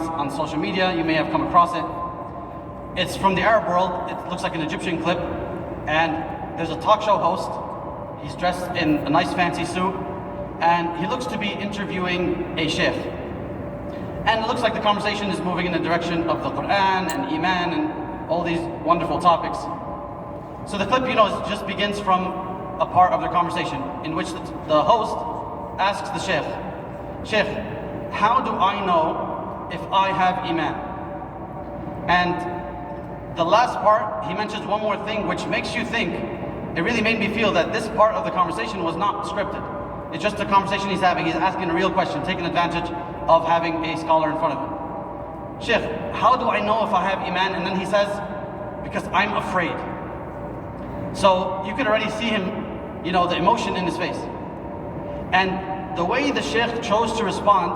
on social media. You may have come across it. It's from the Arab world. It looks like an Egyptian clip. And there's a talk show host. He's dressed in a nice fancy suit. And he looks to be interviewing a sheikh. And it looks like the conversation is moving in the direction of the Quran and Iman and all these wonderful topics. So the clip, just begins from a part of their conversation in which the host asks the sheikh, "Sheikh, how do I know if I have Iman?" And the last part, he mentions one more thing which makes you think, it really made me feel that this part of the conversation was not scripted. It's just a conversation he's having. He's asking a real question, taking advantage of having a scholar in front of him. "Sheikh, how do I know if I have Iman?" And then he says, "Because I'm afraid." So you can already see him, the emotion in his face. And the way the sheikh chose to respond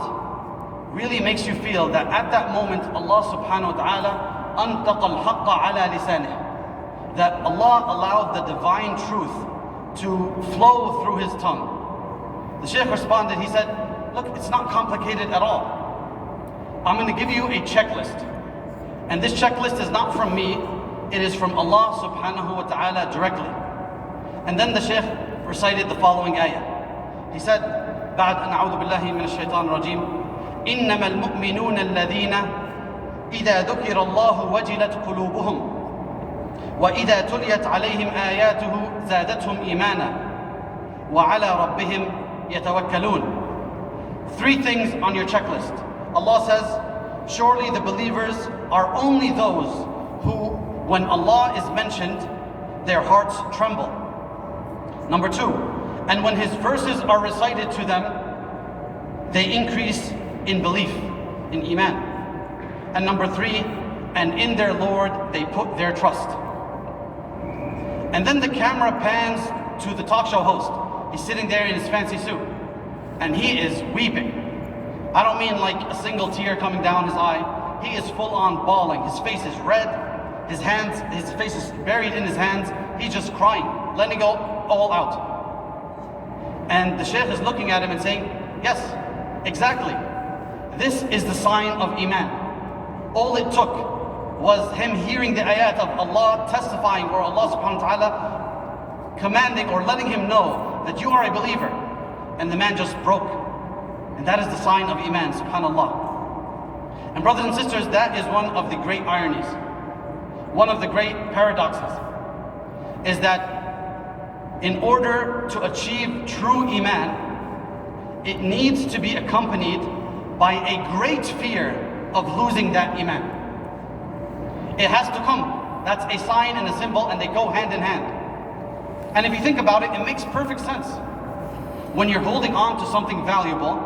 really makes you feel that at that moment, Allah subhanahu wa ta'ala أنطق الحق على لسانه, that Allah allowed the divine truth to flow through his tongue. The sheikh responded, he said, "Look, it's not complicated at all. I'm going to give you a checklist. And this checklist is not from me, it is from Allah subhanahu wa ta'ala directly." And then the sheikh recited the following ayah. He said, بعد أن أعوذ بالله من الشيطان الرجيم إنما المؤمنون الذين إذا ذكر الله وجلت قلوبهم وإذا تليت عليهم آياته زادتهم إيمانا وعلى ربهم يتوكلون. 3 things on your checklist. Allah says, surely the believers are only those who, when Allah is mentioned, their hearts tremble. Number 2, and when His verses are recited to them, they increase in belief, in Iman. And number 3, and in their Lord they put their trust. And then the camera pans to the talk show host. He's sitting there in his fancy suit, and he is weeping. I don't mean like a single tear coming down his eye. He is full on bawling. His face is red. His face is buried in his hands. He's just crying, letting it all out. And the sheikh is looking at him and saying, "Yes, exactly. This is the sign of Iman. All it took was him hearing the ayat of Allah testifying, or Allah subhanahu wa ta'ala commanding or letting him know that you are a believer." And the man just broke. And that is the sign of Iman, subhanallah. And brothers and sisters, that is one of the great ironies. One of the great paradoxes is that in order to achieve true Iman, it needs to be accompanied by a great fear of losing that Iman. It has to come. That's a sign and a symbol, and they go hand in hand. And if you think about it, it makes perfect sense. When you're holding on to something valuable,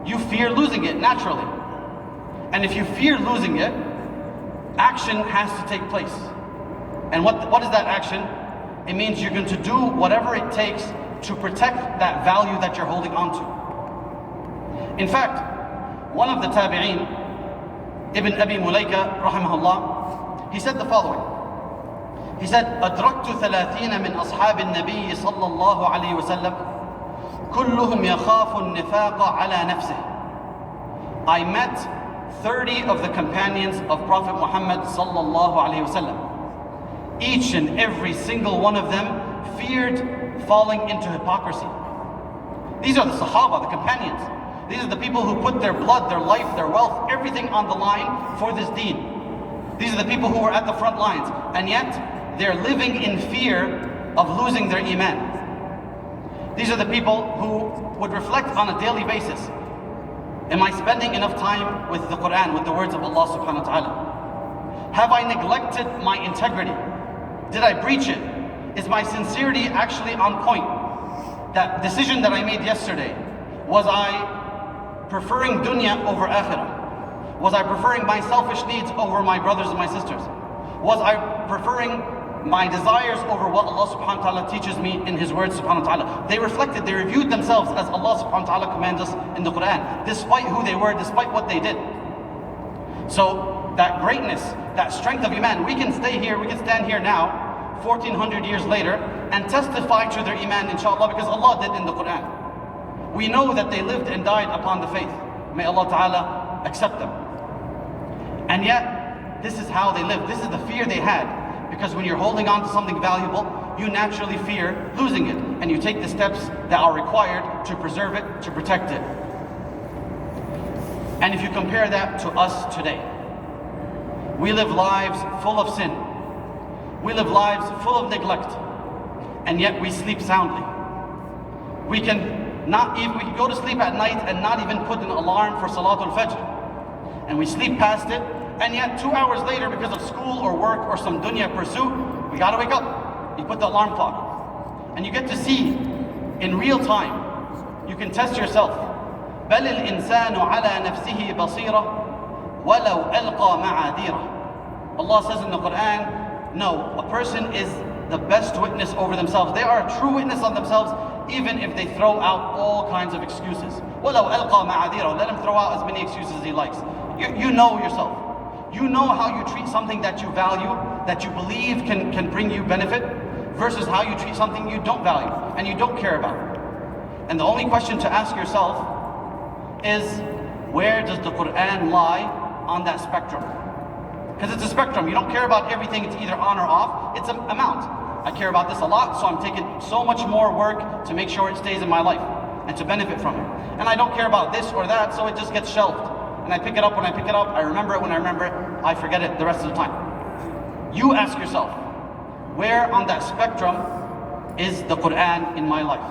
you fear losing it naturally. And if you fear losing it, action has to take place. And what is that action? It means you're going to do whatever it takes to protect that value that you're holding on to. In fact, one of the tabi'een, Ibn Abi Mulaika, rahimahullah, he said the following. He said, أدركت 30 من أصحاب النبي صلى الله عليه وسلم كلهم يخاف النفاق على نفسه. I met 30 of the companions of Prophet Muhammad sallallahu alaihi wasallam. Each and every single one of them feared falling into hypocrisy. These are the Sahaba, the companions. These are the people who put their blood, their life, their wealth, everything on the line for this deen. These are the people who were at the front lines, and yet they're living in fear of losing their Iman. These are the people who would reflect on a daily basis. Am I spending enough time with the Quran, with the words of Allah subhanahu wa ta'ala? Have I neglected my integrity? Did I breach it? Is my sincerity actually on point? That decision that I made yesterday, was I preferring dunya over akhirah? Was I preferring my selfish needs over my brothers and my sisters? Was I preferring my desires over what Allah subhanahu wa ta'ala teaches me in His words subhanahu wa ta'ala? They reflected, they reviewed themselves as Allah subhanahu wa ta'ala commands us in the Quran, despite who they were, despite what they did. So that greatness, that strength of Iman, we can stand here now, 1400 years later, and testify to their Iman inshallah, because Allah did in the Quran. We know that they lived and died upon the faith. May Allah ta'ala accept them. And yet, this is how they lived. This is the fear they had. Because when you're holding on to something valuable, you naturally fear losing it. And you take the steps that are required to preserve it, to protect it. And if you compare that to us today, we live lives full of sin. We live lives full of neglect. And yet we sleep soundly. We can go to sleep at night and not even put an alarm for Salatul Fajr. And we sleep past it, and yet 2 hours later, because of school or work or some dunya pursuit, we gotta wake up. You put the alarm clock. And you get to see in real time. You can test yourself. بل الإنسان على نفسه بصيرة ولو ألقى معاذيره. Allah says in the Quran, no, a person is the best witness over themselves. They are a true witness on themselves, even if they throw out all kinds of excuses. وَلَوْ أَلْقَى مَعَاذِيرَهُ. Let him throw out as many excuses as he likes. You know yourself. You know how you treat something that you value, that you believe can bring you benefit, versus how you treat something you don't value and you don't care about. And the only question to ask yourself is, where does the Quran lie on that spectrum? Because it's a spectrum. You don't care about everything. It's either on or off. It's an amount. I care about this a lot, so I'm taking so much more work to make sure it stays in my life and to benefit from it. And I don't care about this or that, so it just gets shelved. And I pick it up when I pick it up. I remember it when I remember it. I forget it the rest of the time. You ask yourself, where on that spectrum is the Quran in my life?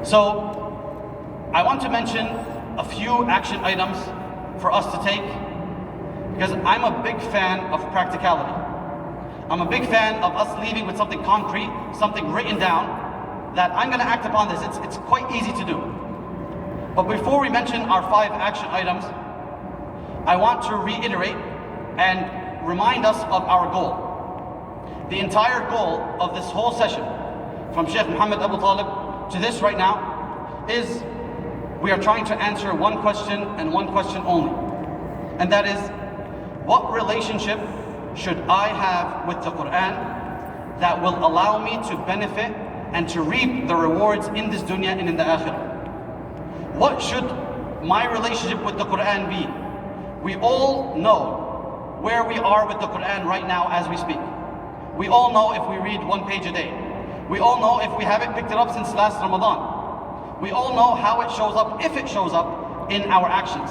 So, I want to mention a few action items for us to take, because I'm a big fan of practicality. I'm a big fan of us leaving with something concrete, something written down, that I'm going to act upon this. It's quite easy to do. But before we mention our 5 action items, I want to reiterate and remind us of our goal. The entire goal of this whole session, from Sheikh Muhammad Abu Talib to this right now, is we are trying to answer one question and one question only. And that is, what relationship should I have with the Quran that will allow me to benefit and to reap the rewards in this dunya and in the akhirah? What should my relationship with the Quran be? We all know where we are with the Quran right now as we speak. We all know if we read 1 page a day. We all know if we haven't picked it up since last Ramadan. We all know how it shows up, if it shows up in our actions.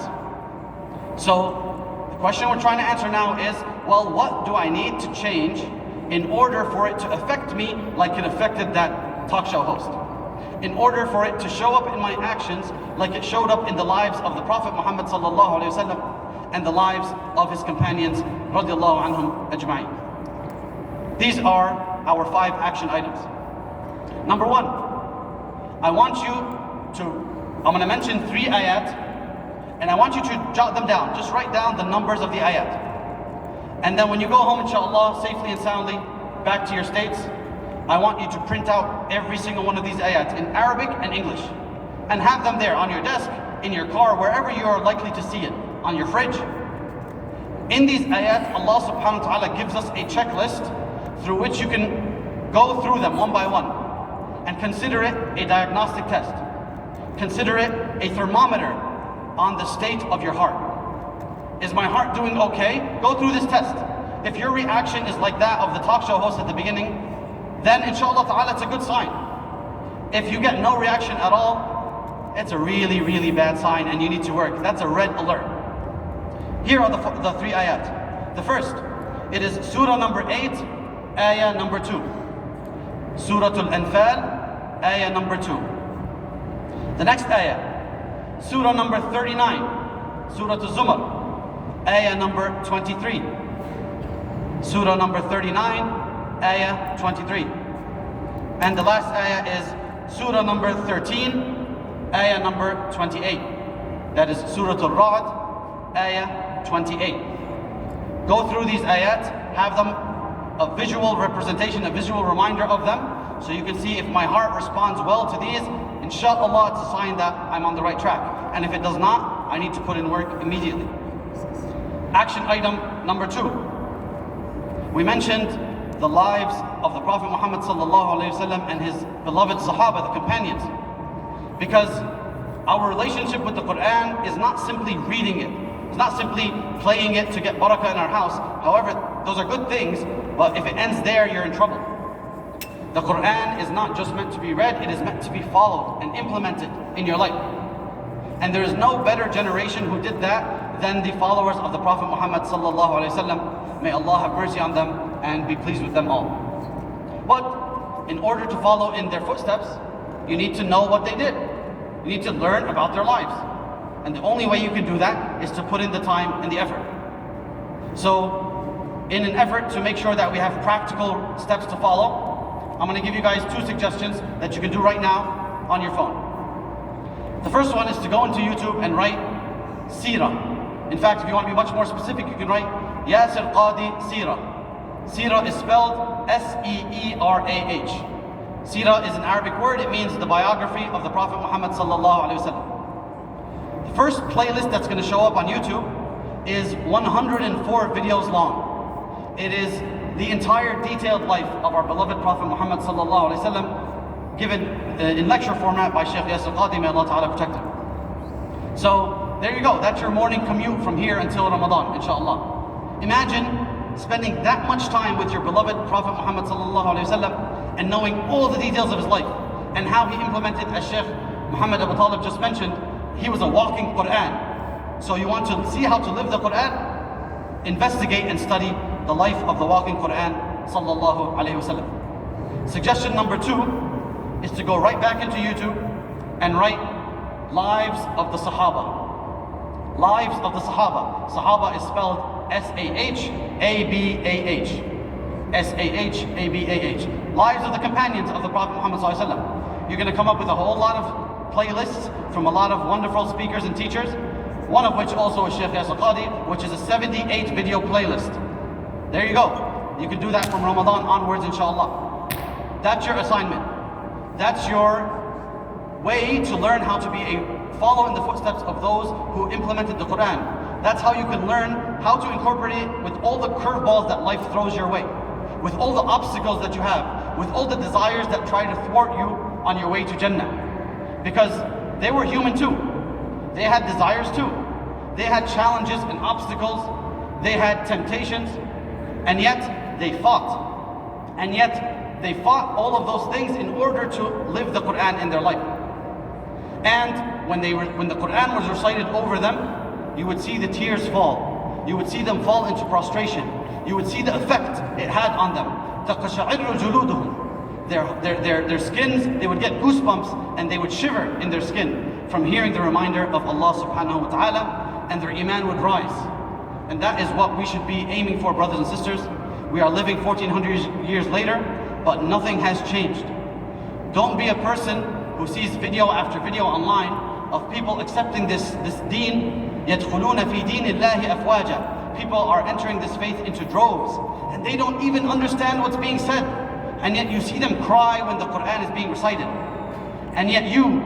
So the question we're trying to answer now is, well, what do I need to change in order for it to affect me like it affected that talk show host? In order for it to show up in my actions like it showed up in the lives of the Prophet Muhammad sallallahu alaihi wasallam and the lives of his companions radiallahu anhum ajma'in. These are our 5 action items. Number 1, I'm going to mention 3 ayat, and I want you to jot them down. Just write down the numbers of the ayat. And then when you go home, inshallah, safely and soundly, back to your states, I want you to print out every single one of these ayat in Arabic and English, and have them there on your desk, in your car, wherever you are likely to see it, on your fridge. In these ayat, Allah subhanahu wa ta'ala gives us a checklist through which you can go through them one by one and consider it a diagnostic test. Consider it a thermometer on the state of your heart. Is my heart doing okay? Go through this test. If your reaction is like that of the talk show host at the beginning, then inshallah ta'ala it's a good sign. If you get no reaction at all, it's a really, really bad sign and you need to work. That's a red alert. Here are the 3 ayat. The first, it is surah number 8, ayah number 2. Surah Al-Anfal, ayah number 2. The next ayah, surah number 39, Surah Al-Zumar, ayah number 23. Surah number 39, ayah 23. And the last ayah is surah number 13, ayah number 28. That is Surah Al-Ra'd, ayah 28. Go through these ayat, have them a visual representation, a visual reminder of them, so you can see if my heart responds well to these. Inshallah, it's a sign that I'm on the right track. And if it does not, I need to put in work immediately. Action item number 2. We mentioned the lives of the Prophet Muhammad sallallahu alaihi wasallam and his beloved Sahaba, the companions, because our relationship with the Quran is not simply reading it. It's not simply playing it to get barakah in our house. However, those are good things, but if it ends there, you're in trouble. The Quran is not just meant to be read, it is meant to be followed and implemented in your life. And there is no better generation who did that than the followers of the Prophet Muhammad sallallahu alaihi wasallam. May Allah have mercy on them and be pleased with them all. But in order to follow in their footsteps, you need to know what they did. You need to learn about their lives. And the only way you can do that is to put in the time and the effort. So, in an effort to make sure that we have practical steps to follow, I'm going to give you guys 2 suggestions that you can do right now on your phone. The first one is to go into YouTube and write Seerah. In fact, if you want to be much more specific, you can write Yasir Qadi Seerah. Seerah is spelled S-E-E-R-A-H. Seerah is an Arabic word. It means the biography of the Prophet Muhammad sallallahu alaihi wasallam. The first playlist that's going to show up on YouTube is 104 videos long. It is the entire detailed life of our beloved Prophet Muhammad sallallahu alaihi wasallam, given in lecture format by Sheikh Yasir Qadi, may Allah Ta'ala protect him. So there you go. That's your morning commute from here until Ramadan, inshallah. Imagine spending that much time with your beloved Prophet Muhammad sallallahu alaihi wasallam and knowing all the details of his life and how he implemented, as Sheikh Muhammad Abu Talib just mentioned, he was a walking Quran. So you want to see how to live the Quran? Investigate and study the life of the walking Quran sallallahu alaihi wasallam. Suggestion number 2 is to go right back into YouTube and write Lives of the Sahaba. Lives of the Sahaba. Sahaba is spelled S-A-H-A-B-A-H. S-A-H-A-B-A-H. Lives of the companions of the Prophet Muhammad sallallahu alaihi wasallam. You're going to come up with a whole lot of playlists from a lot of wonderful speakers and teachers, one of which also is Sheikh Yasir Qadi, which is a 78 video playlist. There you go. You can do that from Ramadan onwards, inshallah. That's your assignment. That's your way to learn how to follow in the footsteps of those who implemented the Quran. That's how you can learn how to incorporate it with all the curveballs that life throws your way, with all the obstacles that you have, with all the desires that try to thwart you on your way to Jannah. Because they were human too. They had desires too. They had challenges and obstacles. They had temptations. And yet they fought. And yet they fought all of those things in order to live the Quran in their life. And when the Quran was recited over them, you would see the tears fall. You would see them fall into prostration. You would see the effect it had on them. تَقْشَعِرُّ جُلُودُهُمْ. Their skins, they would get goosebumps and they would shiver in their skin from hearing the reminder of Allah subhanahu wa ta'ala, and their iman would rise. And that is what we should be aiming for, brothers and sisters. We are living 1400 years later, but nothing has changed. Don't be a person who sees video after video online of people accepting this deen. يَدْخُلُونَ فِي دِينِ اللَّهِ أَفْوَاجًا. People are entering this faith into droves, and they don't even understand what's being said. And yet you see them cry when the Quran is being recited. And yet you,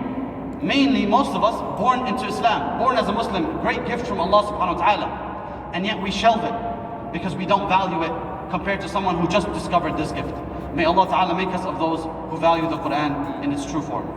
mainly most of us, born into Islam, born as a Muslim, great gift from Allah subhanahu wa ta'ala. And yet we shelve it because we don't value it compared to someone who just discovered this gift. May Allah ta'ala make us of those who value the Quran in its true form.